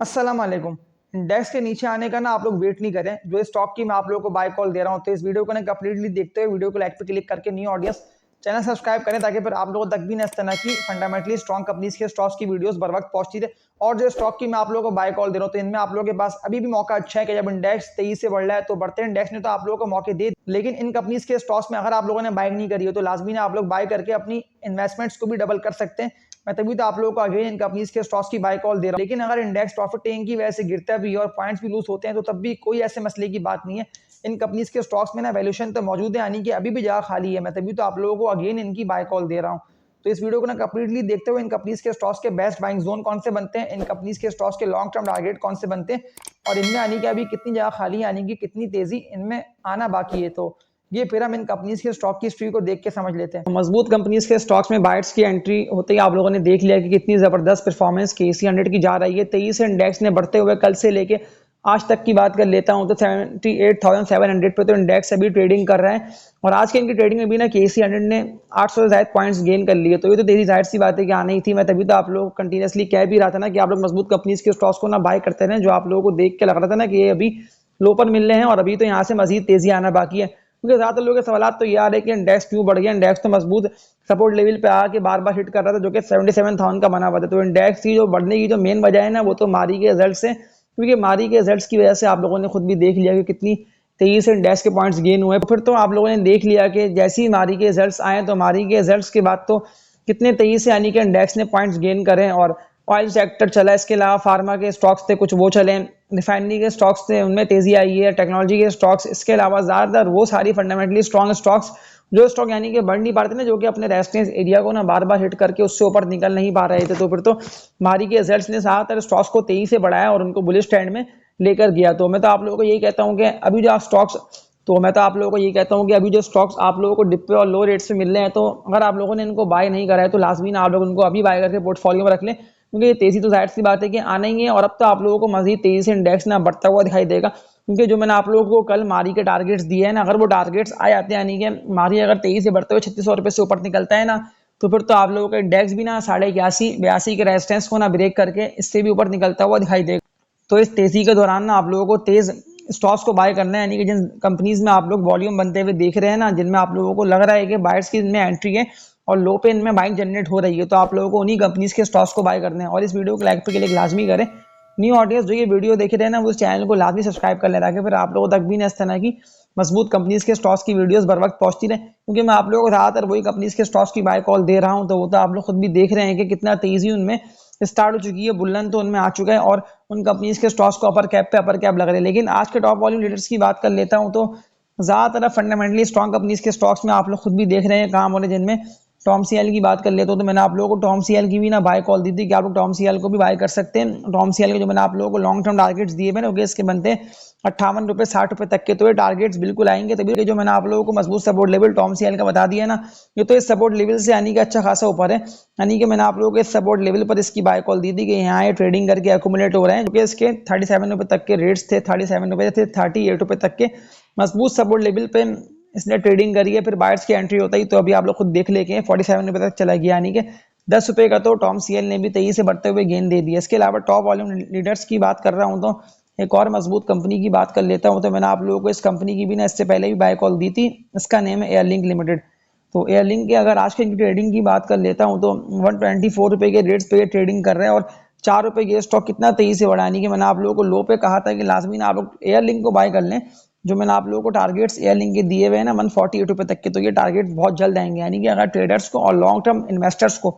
अस्सलाम वालेकुम। इंडेक्स के नीचे आने का ना आप लोग वेट नहीं करें। जो स्टॉक की मैं आप लोगों को बाय कॉल दे रहा हूँ, तो इस वीडियो को ना कंप्लीटली देखते हुए वीडियो को लाइक पे क्लिक करके न्यू ऑडियंस चैनल सब्सक्राइब करें, ताकि फिर आप लोगों तक भी ना इस तरह की फंडामेंटली स्ट्रॉन्ग कंपनीज के स्टॉक्स की वीडियोस बर वक्त पहुंचती रहे। और जो स्टॉक की मैं आप लोगों को बाय कॉल दे रहा हूँ, तो इनमें आप लोगों के पास अभी भी मौका अच्छा है कि जब इंडेक्स तेजी से बढ़ रहा है तो बढ़ते इंडेक्स ने तो आप लोगों को मौके दे, लेकिन इन कंपनीज के स्टॉक्स में अगर आप लोगों ने बाय नहीं करी हो तो लाजमी ने आप लोग बाय करके अपनी इन्वेस्टमेंट्स को भी डबल कर सकते हैं। मैं तभी तो आप लोगों को अगेन इन कंपनीज के स्टॉक्स की बाय कॉल दे रहा हूँ। लेकिन अगर इंडेक्स प्रॉफिट टेकिंग की वजह से गिरता भी है और पॉइंट्स भी लूज होते हैं, तो तब भी कोई ऐसे मसले की बात नहीं है। इन कंपनीज के स्टॉक्स में ना वैल्यूएशन तो मौजूद है, यानी कि अभी भी जगह खाली है। मैं तभी तो आप लोगों को अगेन इनकी बाय कॉल दे रहा हूँ। तो इस वीडियो को ना कंप्लीटली देखते हुए इन कंपनीज के स्टॉक्स के बेस्ट बाइंग जोन कौन से बनते हैं, इन कंपनीज के स्टॉक्स के लॉन्ग टर्म टारगेट कौन से बनते हैं, और इनमें आने की अभी कितनी जगह खाली है, यानी कि कितनी तेजी इनमें आना बाकी है। तो ये फिर हम इन कंपनीज के स्टॉक की हिस्ट्री को देख के समझ लेते हैं। मजबूत कंपनीज के स्टॉक्स में बाइट्स की एंट्री होते ही आप लोगों ने देख लिया कि कितनी जबरदस्त परफॉर्मेंस केसी 100 की जा रही है। 23 इंडेक्स ने बढ़ते हुए कल से लेके आज तक की बात कर लेता हूं तो 78,700 पे तो इंडेक्स अभी ट्रेडिंग कर रहा है। और आज के इनकी ट्रेडिंग में भी ना केसी 100 ने 800 से ज्यादा पॉइंट्स गेन कर लिए। तो ये तो तेरी जाहिर सी बात है कि आनी ही थी। मैं तभी तो आप लोग कंटिन्यूसली कह भी रहा था ना कि आप लोग मजबूत कंपनीज के स्टॉक्स को ना बाय करते रहे, जो आप लोगों को देख के लग रहा था ना कि ये अभी लो पर मिल रहे हैं और अभी तो यहाँ से मजीद तेजी आना बाकी है। क्योंकि ज्यादातर लोगों के सवाल तो ये आ रहे हैं कि इंडेक्स क्यों बढ़ गया। इंडेक्स तो मजबूत सपोर्ट लेवल पे आके बार बार हिट कर रहा था, जो कि 77,000 का बना हुआ था। तो इंडेक्स की जो बढ़ने की जो मेन वजह है ना, वो तो मारी के रिजल्ट से, क्योंकि मारी के रिजल्ट्स की वजह से आप लोगों ने खुद भी देख लिया कि कितनी तेजी से इंडेक्स के पॉइंट्स गेन हुए। फिर तो आप लोगों ने देख लिया कि जैसे ही मारी के रिजल्ट्स आए तो मारी के रिजल्ट्स के बाद तो कितने तेजी से यानी कि इंडेक्स ने पॉइंट्स गेन करें। और ऑयल सेक्टर चला, इसके अलावा फार्मा के स्टॉक्स थे कुछ वो चले, रिफाइनरी के स्टॉक्स थे उनमें तेजी आई है, टेक्नोलॉजी के स्टॉक्स, इसके अलावा ज्यादातर वो सारी फंडामेंटली स्ट्रॉन्ग स्टॉक्स जो स्टॉक यानी कि बढ़ नहीं पा रहे थे ना, जो कि अपने रेजिस्टेंस एरिया को ना बार बार हिट करके उससे ऊपर निकल नहीं पा रहे थे। तो फिर तो मारी के रिजल्ट्स ने ज्यादातर स्टॉक्स को तेजी से बढ़ाया और उनको बुलिश ट्रेंड में लेकर गया। तो मैं तो आप लोगों को यही कहता हूँ कि अभी जो स्टॉक्स तो मैं तो आप लोगों को ये कहता हूँ कि अभी जो स्टॉक्स आप लोगों को डिप पे और लो रेट्स पे मिल रहे हैं, तो अगर आप लोगों ने इनको बाय नहीं करा है तो लाजमी ना आप लोग उनको अभी बाय करके पोर्टफोलियो में रख लें, क्योंकि ये तेजी तो जाहिर सी बात है कि आना ही है। और अब तो आप लोगों को मजीद तेजी से इंडेक्स ना बढ़ता हुआ दिखाई देगा, क्योंकि जो मैंने आप लोगों को कल मारी के टारगेट्स दिए हैं ना, अगर वो टारगेट्स आ जाते हैं, यानी कि मारी अगर तेजी से बढ़ते हुए 3600 रुपये से ऊपर निकलता है ना, तो फिर तो आप लोगों का इंडेक्स भी ना 81.82 के रेजिस्टेंस को ना ब्रेक करके इससे भी ऊपर निकलता हुआ दिखाई देगा। तो इस तेजी के दौरान ना आप लोगों को तेज स्टॉक्स को बाय करना है, यानी कि जिन कंपनीज में आप लोग वॉल्यूम बनते हुए देख रहे हैं ना, जिनमें आप लोगों को लग रहा है कि बायर्स की इनमें एंट्री है और लो पे इनमें बाइंग जनरेट हो रही है, तो आप लोगों को उन्हीं कंपनीज के स्टॉक्स को बाय करने हैं। और इस वीडियो को लाइक पे के लिए लाजमी करें। न्यू ऑडियंस जो ये वीडियो देख रहे हैं ना, वो उस चैनल को लाजमी सब्सक्राइब कर ले, ताकि फिर आप लोगों तक भी ना इस तरह की मजबूत कंपनीज के स्टॉक्स की वीडियोस बर वक्त पहुंचती रहे। क्योंकि मैं आप लोगों को ज्यादातर वही कंपनीज के स्टॉक्स की बाय कॉल दे रहा हूं, तो वो तो आप लोग खुद भी देख रहे हैं कि कितना तेजी उनमें स्टार्ट हो चुकी है, बुल्लन तो उनमें आ चुका है और उन कंपनीज के स्टॉक्स को अपर कैप पे अपर कैप लग रहे हैं। लेकिन आज के टॉप वॉल्यूम लीडर्स की बात कर लेता हूं, तो ज्यादातर फंडामेंटली स्ट्रॉन्ग कंपनीज के स्टॉक्स में आप लोग खुद भी देख रहे हैं काम हो रहे, जिनमें टॉम सीएल की बात कर लेते हो, तो मैंने आप लोगों को टॉम सीएल की भी ना बाय कॉल दी थी कि आप लोग टॉम सीएल को भी बाय कर सकते हैं। टॉम सीएल के जो मैंने आप लोगों को लॉन्ग टर्म टारगेट्स दिए मैंने, इसके बनते हैं 58 रुपए 60 रुपए तक के। तो ये टारगेट्स बिल्कुल आएंगे। तभी जो मैंने आप लोगों को मजबूत सपोर्ट लेवल टॉम सीएल का बता दिया ना, ये तो इस सपोर्ट लेवल से यानी कि अच्छा खासा ऊपर है। यानी कि मैंने आप लोगों को इस सपोर्ट लेवल पर इसकी बाय कॉल दी थी कि यहाँ ये ट्रेडिंग करके अकुमुलेट हो रहे हैं, क्योंकि इसके 37 रुपए तक के रेट्स थे, 37 रुपए थे 38 रुपए तक के मजबूत सपोर्ट लेवल पे इसने ट्रेडिंग करी है। फिर बायर्स की एंट्री होता ही तो अभी आप लोग खुद देख लेके 47 रुपए तक चला गया, यानी कि 10 रुपए का तो टॉम सीएल ने भी तेजी से बढ़ते हुए गेन दे दिया। इसके अलावा टॉप वॉल्यूम लीडर्स की बात कर रहा हूँ, तो एक और मजबूत कंपनी की बात कर लेता हूँ। तो मैंने आप लोगों को इस कंपनी की भी ना इससे पहले भी बाय कॉल दी थी। इसका नेम है एयरलिंक लिमिटेड। तो एयरलिंक के अगर आज के ट्रेडिंग की बात कर लेता हूँ, तो 124 रुपए के रेट्स पे ट्रेडिंग कर रहे हैं और 4 रुपए ये स्टॉक कितना तेजी से बढ़ा, यानी कि मैंने आप लोगों को लो पे कहा था कि लाजमी ना आप लोग एयरलिंक को बाय कर लें। जो मैंने आप लोगों को टारगेट्स एयरलिंक के दिए हुए हैं ना 148 रुपए तक के, तो ये टारगेट बहुत जल्द आएंगे। यानी कि अगर ट्रेडर्स को और लॉन्ग टर्म इन्वेस्टर्स को,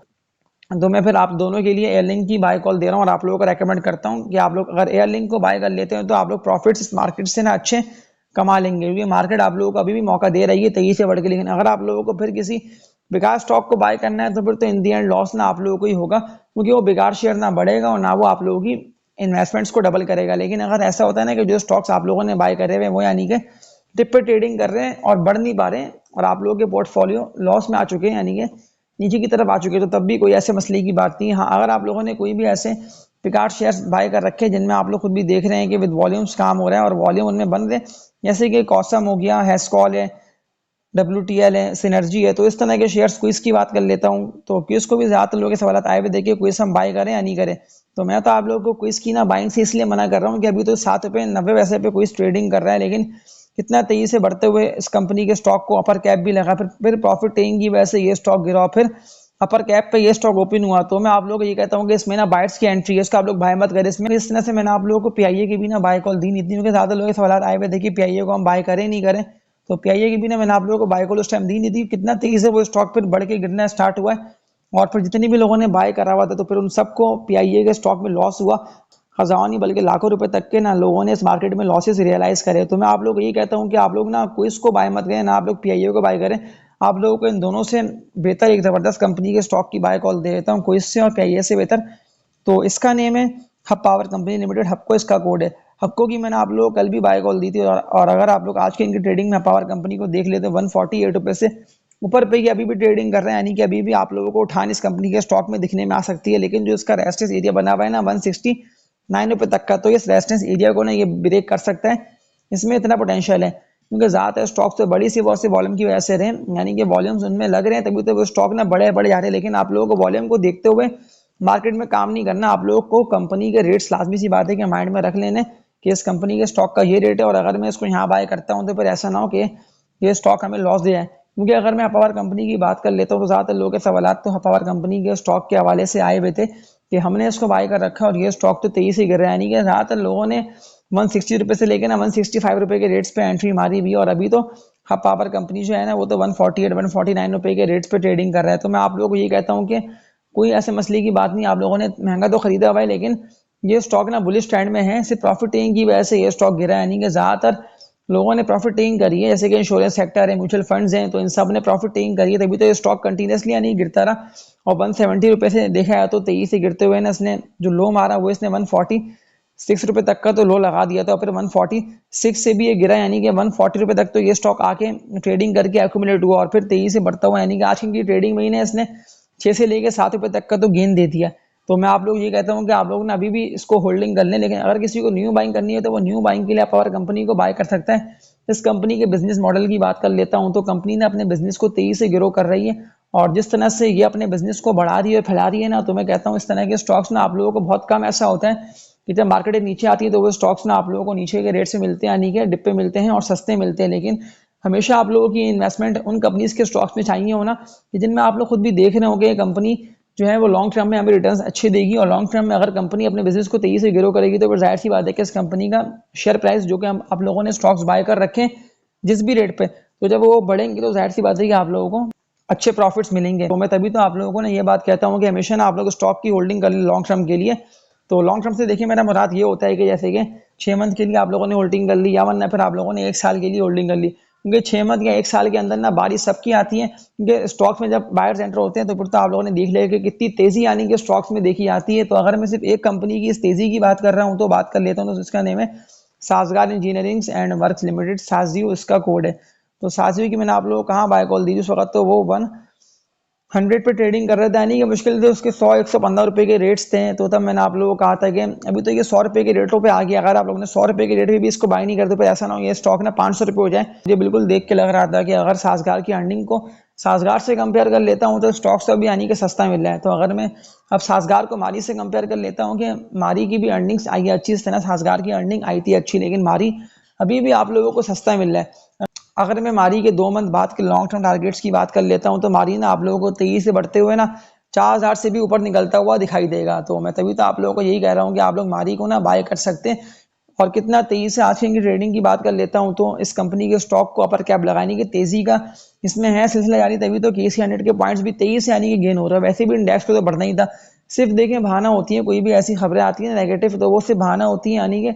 तो मैं फिर आप दोनों के लिए एयरलिंक की बाय कॉल दे रहा हूँ और आप लोगों को रेकमेंड करता हूँ कि आप लोग अगर एयरलिंक को बाय कर लेते हैं तो आप लोग प्रॉफिट्स इस मार्केट से ना अच्छे कमा लेंगे, क्योंकि मार्केट आप लोगों को अभी भी मौका दे रही है तेजी से बढ़ के। लेकिन अगर आप लोगों को फिर किसी बेकार स्टॉक को बाय करना है, तो फिर तो इन दी एंड लॉस ना आप लोगों को ही होगा, क्योंकि वो बेकार शेयर ना बढ़ेगा और ना वो आप लोगों की इन्वेस्टमेंट्स को डबल करेगा। लेकिन अगर ऐसा होता है ना कि जो स्टॉक्स आप लोगों ने बाय करे हुए वो यानी कि टिप पे ट्रेडिंग कर रहे हैं और बढ़ नहीं पा रहे हैं और आप लोगों के पोर्टफोलियो लॉस में आ चुके हैं, यानी कि नीचे की तरफ आ चुके हैं, तो तब भी कोई ऐसे मसले की बात नहीं है। हाँ, अगर आप लोगों ने कोई भी ऐसे पिकार्ड शेयर्स बाय कर रखे हैं जिनमें आप लोग खुद भी देख रहे हैं कि विद वॉल्यूम्स काम हो रहा है और वॉल्यूम उनमें बन रहे हैं, जैसे कि कॉसम हो गया, हेस्कॉल है, WTL है, सिनर्जी है, तो इस तरह के शेयर्स क्विज की बात कर लेता हूँ। तो क्विज को भी ज़्यादातर लोगों के सवाल आए हुए देखिए क्विज हम बाय करें या नहीं करें। तो मैं तो आप लोगों को क्विज की ना बाइंग से इसलिए मना कर रहा हूँ कि अभी तो 7 रुपये 90 पैसे पे क्विज ट्रेडिंग कर रहा है, लेकिन कितना तेजी से बढ़ते हुए इस कंपनी के स्टॉक को अपर कैप भी लगा, फिर प्रॉफिट टेकिंग की वजह से ये स्टॉक गिरा और फिर अपर कैप पे ये स्टॉक ओपन हुआ। तो मैं आप लोगों को ये कहता हूँ कि इसमें ना बाइट्स की एंट्री है, इसका आप लोग बाय मत करें। इसमें इस तरह से मैंने आप लोगों को पीआईए की भी ना बाय कॉल दी नहीं थी, क्योंकि ज़्यादा लोगों के सवाल आए हुए थे कि पीआईए को हम बाय करें नहीं करें। तो पीआईए की भी ना मैंने आप लोगों को बाय कॉल उस टाइम दी नहीं थी। कितना तेजी से वो स्टॉक फिर बढ़ के गिरना स्टार्ट हुआ है, और फिर जितनी भी लोगों ने बाय करा हुआ था तो फिर उन सबको पीआईए के स्टॉक में लॉस हुआ। हजारों नहीं बल्कि लाखों रुपए तक के ना लोगों ने इस मार्केट में लॉसेस रियलाइज करे। तो मैं आप लोग को यही कहता हूँ कि आप लोग ना क्विज को बाय मत करें, ना आप लोग पीआईए को बाय करें। आप लोगों को इन दोनों से बेहतर एक जबरदस्त कंपनी के स्टॉक की बाय कॉल दे देता हूँ, क्विज से और पीआईए से बेहतर। तो इसका नेम है हब पावर कंपनी लिमिटेड, हबको इसका कोड है। हबको की मैंने आप लोगों को कल भी बाय कॉल दी थी, और अगर आप लोग आज के इनकी ट्रेडिंग में पावर कंपनी को देख लेते हैं 148 रुपए से ऊपर पे ही अभी भी ट्रेडिंग कर रहे हैं, यानी कि अभी भी आप लोगों को उठान इस कंपनी के स्टॉक में दिखने में आ सकती है। लेकिन जो इसका रेजिस्टेंस एरिया बना हुआ है ना 169 रुपए तक का, तो इस रेजिस्टेंस एरिया को ना ये ब्रेक कर सकता है। इसमें इतना पोटेंशियल है, क्योंकि ज़्यादातर स्टॉक्स तो बड़ी सी बहुत सी वॉल्यूम की वजह से रहे, यानी कि वॉल्यूम्स उनमें लग रहे हैं तभी तो वो स्टॉक ना बड़े बड़े जा रहे हैं। लेकिन आप लोगों को वॉल्यूम को देखते हुए मार्केट में काम नहीं करना, आप लोगों को कंपनी के रेट्स लाजमी सी बात है कि माइंड में रख लेने कि इस कंपनी के स्टॉक का ये रेट है, और अगर मैं इसको यहाँ बाय करता हूँ तो फिर ऐसा ना हो कि ये स्टॉक हमें लॉस दे जाए। क्योंकि अगर मैं पावर कंपनी की बात कर लेता हूँ तो ज़्यादातर लोगों के सवाल तो पावर कंपनी के स्टॉक के हवाले से आए हुए थे कि हमने इसको बाय कर रखा और ये स्टॉक तो तेजी से गिर रहा है, यानी कि ज़्यादातर लोगों ने 160 रुपये से लेकर ना 165 रुपये के रेट्स पे एंट्री मारी भी, और अभी तो हब पावर कंपनी जो है ना वो तो 148 149 रुपये के रेट्स पे ट्रेडिंग कर रहा है। तो मैं आप लोगों को ये कहता हूँ कि कोई ऐसे मसले की बात नहीं, आप लोगों ने महंगा तो खरीदा हुआ है, लेकिन ये स्टॉक ना बुलिश ट्रेंड में है, सिर्फ प्रॉफिट टेकिंग की वजह से ये स्टॉक गिरा है। यानी कि ज़्यादातर लोगों ने प्रॉफिट टेकिंग करी है, जैसे कि इंश्योरेंस सेक्टर है, म्यूचुअल फंड्स हैं, तो इन सब ने प्रॉफिट टेकिंग करी है, तभी तो ये स्टॉक कंटिन्यूसली यानी गिरता रहा। और 170 रुपये से देखा है तो तेजी से गिरते हुए ना इसने जो लो मारा वो इसने 146 रुपये तक का तो लो लगा दिया था, और फिर 146 से भी ये गिरा, यानी कि 140 रुपये तक तो ये स्टॉक आके ट्रेडिंग करके एक्यूमुलेट हुआ और फिर तेजी से बढ़ता हुआ, यानी कि आज की ट्रेडिंग में ही इसने 6 से लेके 7 रुपये तक का तो गेन दे दिया। तो मैं आप लोग ये कहता हूँ कि आप लोग ना अभी भी इसको होल्डिंग कर लें, लेकिन अगर किसी को न्यू बाइंग करनी है तो वो न्यू बाइंग के लिए पावर कंपनी को बाय कर सकता है। इस कंपनी के बिजनेस मॉडल की बात कर लेता हूँ तो कंपनी ने अपने बिजनेस को तेजी से ग्रो कर रही है, और जिस तरह से ये अपने बिजनेस को बढ़ा रही है और फैला रही है ना, तो मैं कहता हूँ इस तरह के स्टॉक्स ना आप लोगों को बहुत कम ऐसा होता है कि जब मार्केट नीचे आती है तो वो स्टॉक्स ना आप लोगों को नीचे के रेट से मिलते हैं, यानी कि डिप पे मिलते हैं और सस्ते मिलते हैं। लेकिन हमेशा आप लोगों की इन्वेस्टमेंट उन कंपनीज के स्टॉक्स में चाहिए होना कि जिनमें आप लोग खुद भी देख रहे हो कि कंपनी जो है वो लॉन्ग टर्म में हमें रिटर्न्स अच्छे देगी, और लॉन्ग टर्म में अगर कंपनी अपने बिजनेस को तेजी से ग्रो करेगी तो फिर जाहिर सी बात है कि इस कंपनी का शेयर प्राइस जो कि हम आप लोगों ने स्टॉक्स बाय कर रखे हैं जिस भी रेट पे, तो जब वो बढ़ेंगे तो जाहिर सी बात है कि आप लोगों को अच्छे प्रॉफिट्स मिलेंगे। तो मैं तभी तो आप लोगों को ना ये बात कहता हूँ कि हमेशा ना आप लोग स्टॉक की होल्डिंग कर ले लॉन्ग टर्म के लिए। तो लॉन्ग टर्म से देखिए मेरा मुराद ये होता है कि जैसे कि 6 मंथ के लिए आप लोगों ने होल्डिंग कर ली, या वरना फिर आप लोगों ने 1 साल के लिए होल्डिंग कर ली, क्योंकि 6 मंथ या 1 साल के अंदर ना बारिश सबकी आती है। क्योंकि स्टॉक्स में जब बायर्स एंटर होते हैं तो फिर तो आप लोगों ने देख लिया कि कितनी तेजी यानी कि स्टॉक्स में देखी जाती है। तो अगर मैं सिर्फ एक कंपनी की इस तेजी की बात कर रहा हूँ तो बात कर लेता हूँ, तो इसका नेम है साजगार इंजीनियरिंग एंड वर्क्स लिमिटेड, साजियो इसका कोड है। तो साजियो की मैंने आप लोगों को कहाँ बाय कॉल दी उस वक्त, तो वो 100 पे ट्रेडिंग कर रहे थे, यानी कि मुश्किल से उसके 100-115 रुपए के रेट्स थे। तो तब मैंने आप लोगों को कहा था कि अभी तो ये 100 रुपए के रेटों पे आ गया, अगर आप लोगों ने 100 रुपए के रेट पे भी इसको बाय नहीं करते, तो ऐसा ना हो ये स्टॉक ना 500 रुपये हो जाए। मुझे बिल्कुल देख के लग रहा था कि अगर साजगार की अर्निंग को साजगार से कंपेयर कर लेता हूँ तो स्टॉक्स तो अभी यानी कि सस्ता मिल रहा है। तो अगर मैं अब साजगार को मारी से कंपेयर कर लेता हूँ कि मारी की भी अर्निंग्स आई है अच्छी, इस तरह साजगार की अर्निंग आई थी अच्छी, लेकिन मारी अभी भी आप लोगों को सस्ता मिल रहा है। अगर मैं मारी के 2 मंथ बाद के लॉन्ग टर्म टारगेट्स की बात कर लेता हूं तो मारी ना आप लोगों को तेजी से बढ़ते हुए ना 4000 से भी ऊपर निकलता हुआ दिखाई देगा। तो मैं तभी तो आप लोगों को यही कह रहा हूं कि आप लोग मारी को ना बाय कर सकते हैं। और कितना तेजी से आज की ट्रेडिंग की बात कर लेता हूं तो इस कंपनी के स्टॉक को अपर कैप लगाने की तेजी का इसमें है सिलसिला जारी, तभी तो KC 100 के पॉइंट्स भी तेजी से यानी कि गेन हो रहा है। वैसे भी इंडेक्स को तो बढ़ना ही था, सिर्फ देखें बहाना होती है, कोई भी ऐसी खबरें आती है नेगेटिव तो वो सिर्फ बहाना होती है, यानी कि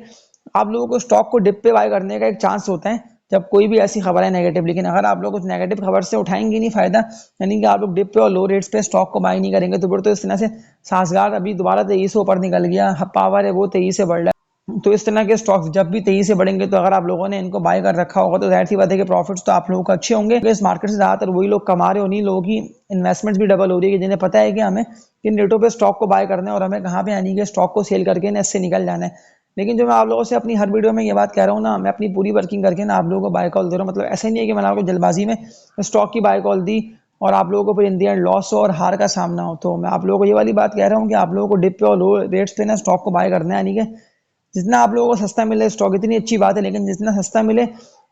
आप लोगों को स्टॉक को डिप पे बाय करने का एक चांस होता है जब कोई भी ऐसी खबर है नेगेटिव। लेकिन अगर आप लोग उस नेगेटिव खबर से उठाएंगे नहीं फायदा, यानी कि आप लोग डिप पे और लो रेट्स पे स्टॉक को बाय नहीं करेंगे, तो फिर तो इस तरह से साजगार अभी दोबारा तेजी से ऊपर निकल गया, पावर है वो तेजी से बढ़ रहा है। तो इस तरह के स्टॉक्स जब भी तेजी से बढ़ेंगे तो अगर आप लोगों ने इनको बाय कर रखा होगा तो जाहिर सी बात है कि प्रॉफिट्स तो आप लोगों को अच्छे होंगे। इस मार्केट से ज्यादातर वही लोग कमा रहे हो, उन्हीं लोगों की इन्वेस्टमेंट्स भी डबल हो रही है जिन्हें पता है कि हमें किन रेटों पे स्टॉक को बाय करना है और हमें कहाँ पे यानी कि स्टॉक को सेल करके इससे निकल जाना है। लेकिन जो मैं आप लोगों से अपनी हर वीडियो में ये बात कह रहा हूँ ना, मैं अपनी पूरी वर्किंग करके ना आप लोगों को बाय कॉल दे रहा हूँ। मतलब ऐसा नहीं है कि मैंने आपको जल्दबाजी में स्टॉक की बाय कॉल दी और आप लोगों को फिर इन दी एंड लॉस हो और हार का सामना हो। तो मैं आप लोगों को ये वाली बात कह रहा हूँ कि आप लोगों को डिप पे और लो रेट्स पे ना स्टॉक को बाय करना है, यानी कि जितना आप लोगों को सस्ता मिले स्टॉक इतनी अच्छी बात है, लेकिन जितना सस्ता मिले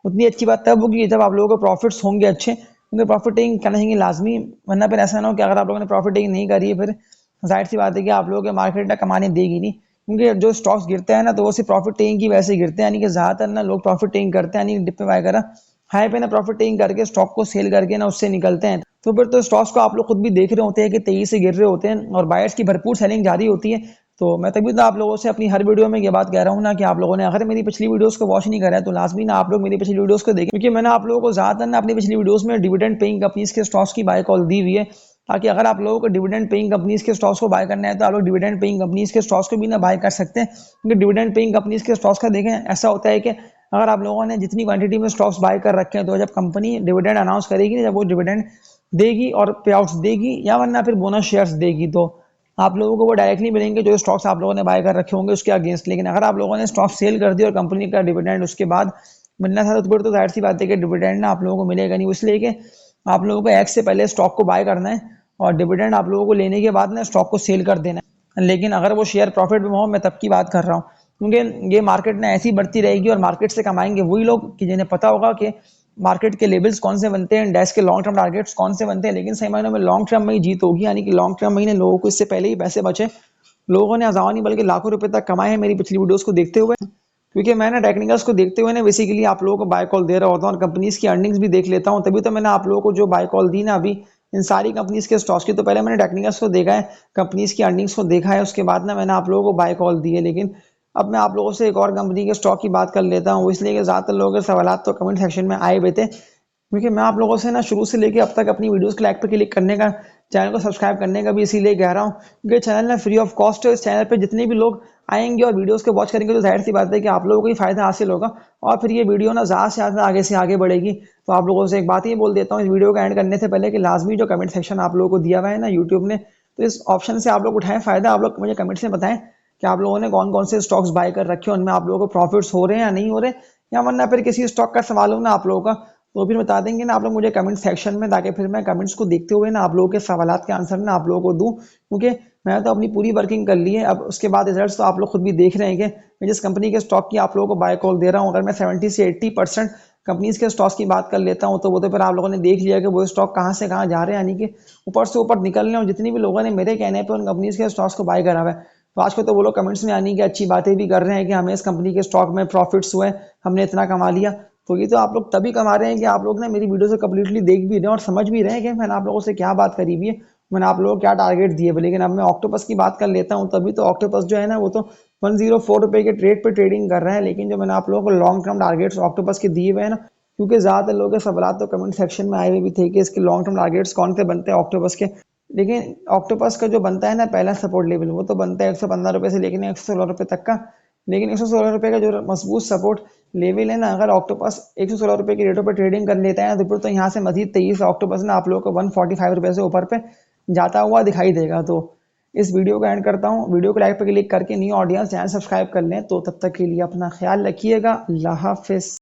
उतनी अच्छी बात तब होगी जब आप लोगों को प्रॉफिट्स होंगे अच्छे, क्योंकि प्रॉफिट टेकिंग करना चाहिए लाजमी। वरना फिर ऐसा ना हो कि अगर आप लोगों ने प्रॉफिट टेकिंग नहीं करी है, फिर जाहिर सी बात है कि आप लोगों के मार्केट ना कमाने देगी नहीं। क्योंकि जो स्टॉक्स गिरते हैं ना तो वो सिर्फ प्रॉफिट टेकिंग की वजह से गिरते हैं, यानी कि ज़्यादातर ना लोग प्रॉफिट टेकिंग करते हैं, यानी डिप पे बाय करा हाई पे ना प्रॉफिट टेकिंग करके स्टॉक को सेल करके ना उससे निकलते हैं। तो फिर तो स्टॉक्स को आप लोग खुद भी देख रहे होते हैं कि तेजी से गिर रहे होते हैं और बायर्स की भरपूर सेलिंग जारी होती है। तो मैं तभी तो आप लोगों से अपनी हर वीडियो में ये बात कह रहा हूँ ना कि आप लोगों ने अगर मेरी पिछली वीडियोस को वॉच नहीं करा है तो लाजमी ना आप लोग मेरी पिछली वीडियोस को देखें, क्योंकि मैंने आप लोगों को ज़्यादातर ना अपनी पिछली वीडियोस में डिविडेंड पेइंग कंपनीज के स्टॉक्स की बाय कॉल दी हुई है, ताकि अगर आप लोगों को डिविडेंड पेइंग कंपनीज के स्टॉक्स को बाय करना है तो आप लोग डिविडेंड पेइंग कंपनीज के स्टॉक्स को भी ना बाय कर सकते हैं। क्योंकि डिविडेंड पेइंग कंपनीज के स्टॉक्स का देखें ऐसा होता है कि अगर आप लोगों ने जितनी क्वांटिटी में स्टॉक्स बाय कर रखे हैं तो जब कंपनी डिविडेंड अनाउंस करेगी, जब वो डिविडेंड देगी और पे आउट्स देगी या वरना फिर बोनस शेयर्स देगी, तो आप लोगों को वो डायरेक्टली मिलेंगे जो स्टॉक्स आप लोगों ने बाय कर रखे होंगे उसके अगेंस्ट। लेकिन अगर आप लोगों ने स्टॉक सेल कर दिया और कंपनी का डिविडेंड उसके बाद मिलना था तो फिर तो जाहिर सी बात है कि डिविडेंड ना आप लोगों को मिलेगा नहीं। इसलिए कि आप लोगों को एक्स से पहले स्टॉक को बाय करना है और डिविडेंड आप लोगों को लेने के बाद ना स्टॉक को सेल कर देना है। लेकिन अगर वो शेयर प्रॉफिट में हो, मैं तब की बात कर रहा हूँ, क्योंकि ये मार्केट ना ऐसी बढ़ती रहेगी और मार्केट से कमाएंगे वही लोग कि जिन्हें पता होगा कि मार्केट के लेवल्स कौन से बनते हैं, इंडेक्स के लॉन्ग टर्म टारगेट्स कौन से बनते हैं। लेकिन सही मायनों में लॉन्ग टर्म में ही जीत होगी, यानी कि लॉन्ग टर्म में ही लोगों को इससे पहले ही पैसे बचे। लोगों ने हज़ारों नहीं बल्कि लाखों रुपए तक कमाए हैं मेरी पिछली वीडियोस को देखते हुए, क्योंकि मैंने टेक्निकल्स को देखते हुए ना बेसिकली आप लोगों को बाय कॉल दे रहा होता हूँ और कंपनीज की अर्निंग्स भी देख लेता हूँ। तभी तो मैंने आप लोगों को जो बाय कॉल दी ना अभी इन सारी कंपनीज के स्टॉक्स की, तो पहले मैंने टेक्निकल्स को देखा है, कंपनीज की अर्निंग्स को देखा है, उसके बाद ना मैंने आप लोगों को बाय कॉल दी है। लेकिन अब मैं आप लोगों से एक और कंपनी के स्टॉक की बात कर लेता हूँ, इसलिए कि ज़्यादातर लोगों के सवाल तो कमेंट सेक्शन में आए हुए थे, क्योंकि मैं आप लोगों से ना शुरू से लेके अब तक अपनी वीडियोस के लाइक पे क्लिक करने का, चैनल को सब्सक्राइब करने का भी इसीलिए कह रहा हूँ, क्योंकि चैनल ना फ्री ऑफ कॉस्ट है। इस चैनल पे जितने भी लोग आएंगे और वीडियोस को वॉच करेंगे तो जाहिर सी बात है कि आप लोगों को ही फायदा हासिल होगा और फिर ये वीडियो ना ज़्यादा से ज़्यादा आगे से आगे बढ़ेगी। तो आप लोगों से एक बात ही बोल देता हूँ इस वीडियो का एंड करने से पहले कि लाजमी जो कमेंट सेक्शन आप लोगों को दिया हुआ है ना यूट्यूब ने, तो इस ऑप्शन से आप लोग उठाएं फ़ायदा। आप लोग मुझे कमेंट्स में बताएं कि आप लोगों ने कौन कौन से स्टॉक्स बाय कर रखे हैं, उनमें आप लोगों को प्रॉफिट्स हो रहे हैं या नहीं हो रहे, या वरना फिर किसी स्टॉक का सवाल हो ना आप लोगों का तो फिर बता देंगे ना आप लोग मुझे कमेंट सेक्शन में, ताकि फिर मैं कमेंट्स को देखते हुए ना आप लोगों के सवालात के आंसर ना आप लोगों को दूं। क्योंकि मैं तो अपनी पूरी वर्किंग कर ली है, अब उसके बाद रिजल्ट्स तो आप लोग खुद भी देख रहे हैं कि मैं जिस कंपनी के स्टॉक की आप लोगों को बाय कॉल दे रहा हूँ, अगर मैं 70 से 80% कंपनीज के स्टॉक्स की बात कर लेता हूँ तो वो तो फिर आप लोगों ने देख लिया कि वो स्टॉक कहाँ से कहाँ जा रहे हैं, यानी कि ऊपर से ऊपर निकल रहे हैं। और जितनी भी लोगों ने मेरे कहने पर उन कंपनीज के स्टॉक्स को बाय करा हुआ है, तो आजकल तो वो लोग कमेंट्स में आने की अच्छी बातें भी कर रहे हैं कि हमें इस कंपनी के स्टॉक में प्रॉफिट्स हुए, हमने इतना कमा लिया। तो ये तो आप लोग तभी कमा रहे हैं कि आप लोग ना मेरी वीडियो से कम्प्लीटली देख भी रहे हैं और समझ भी रहे हैं कि मैंने आप लोगों से क्या बात करी हुई है, मैंने आप लोगों को क्या टारगेट दिए। लेकिन अब मैं ऑक्टोपस की बात कर लेता हूँ, तभी तो ऑक्टोपस जो है ना वो तो 104 रुपए के ट्रेड पे ट्रेडिंग कर रहा है। लेकिन जो मैंने आप लोगों को लॉन्ग टर्म टारगेट्स ऑक्टोपस के दिए हुए हैं ना, क्योंकि ज़्यादातर लोगों के सवाल तो कमेंट सेक्शन में आए हुए भी थे कि इसके लॉन्ग टर्म टारगेट्स कौन से बनते हैं ऑक्टोपस के। लेकिन ऑक्टोपस का जो बनता है ना पहला सपोर्ट लेवल, वो तो बनता है 115 रुपये से लेकर 116 रुपये तक का। लेकिन 116 रुपये का जो मजबूत सपोर्ट लेवल है ना, अगर ऑक्टोपस 116 रुपये की रेटों पर ट्रेडिंग कर लेता है तो फिर तो यहाँ से मजीद 23 ऑक्टोपस ना आप लोगों को 145 रुपये से ऊपर पे जाता हुआ दिखाई देगा। तो इस वीडियो को एंड करता हूँ, वीडियो को लाइक पे क्लिक करके न्यू ऑडियंस चैनल सब्सक्राइब कर लें। तो तब तक के लिए अपना ख्याल रखिएगा, अल्लाह हाफिज़।